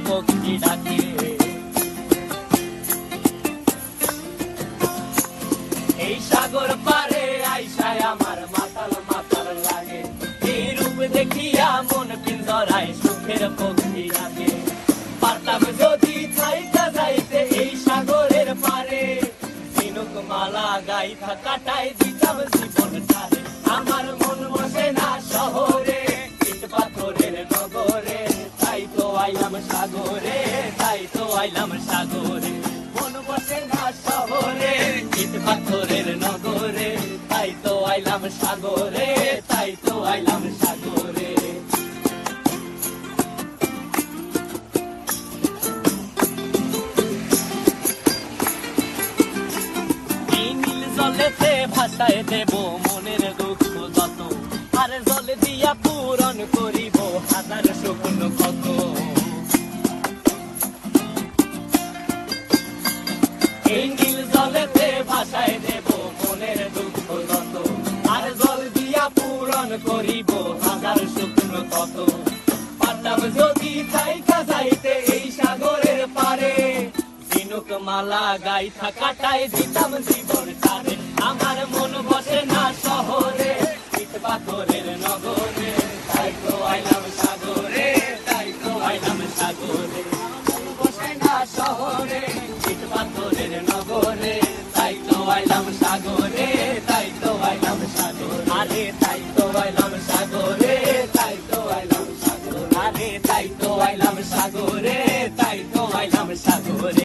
পক্ষী ডাকে। এই সাগর পারে আইসায় আমার মাতাল মাতাল লাগে, এই রূপ দেখিয়া মন পিঞ্জরায় সুখের পক্ষী ডাকে। পারতাম যদি থাইকা যাইতে এই সাগরের পারে, ঝিনুক মালা গাইথা কাটাই দিতাম জীবনটারে। আমার মন বসে না শহরে, ইট পাথরের নগরে, তাই তো আইলাম সাগরে, তাই তো আইলাম সাগরে। মন বসে না শহরে, ইট পাথরের নগরে, তাই তো আইলাম সাগরে, তাই তো আইলাম সাগরে। জলেতে ভাসায় দেব মনের দুঃখ যত, আর জলে দিয়া পূরণ করিব হাজার স্বপ্ন কত। এই নীল জলেতে ভাসায় দেব মনের দুঃখ যত, আর জল দিয়া পূরণ করিব হাজার স্বপ্ন কত। পারতাম যদি থাইকা যাইতে এই সাগরের পারে, ঝিনুক মালা গাইথা কাটাই দিতাম জীবনটারে। আমার মন বসে না শহরে, ইট পাথরের নগরে, তাই তো আইলাম সাগরে, তাই তো আইলাম সাগরে। মন বসে না শহরে, ইট পাথরের নগরে, তাই তো আইলাম সাগরে, তাই তো আইলাম সাগরে। আরে তাই তো আইলাম সাগরে, তাই তো আইলাম সাগরে। আরে তাই তো আইলাম সাগরে, তাই তো আইলাম সাগরে।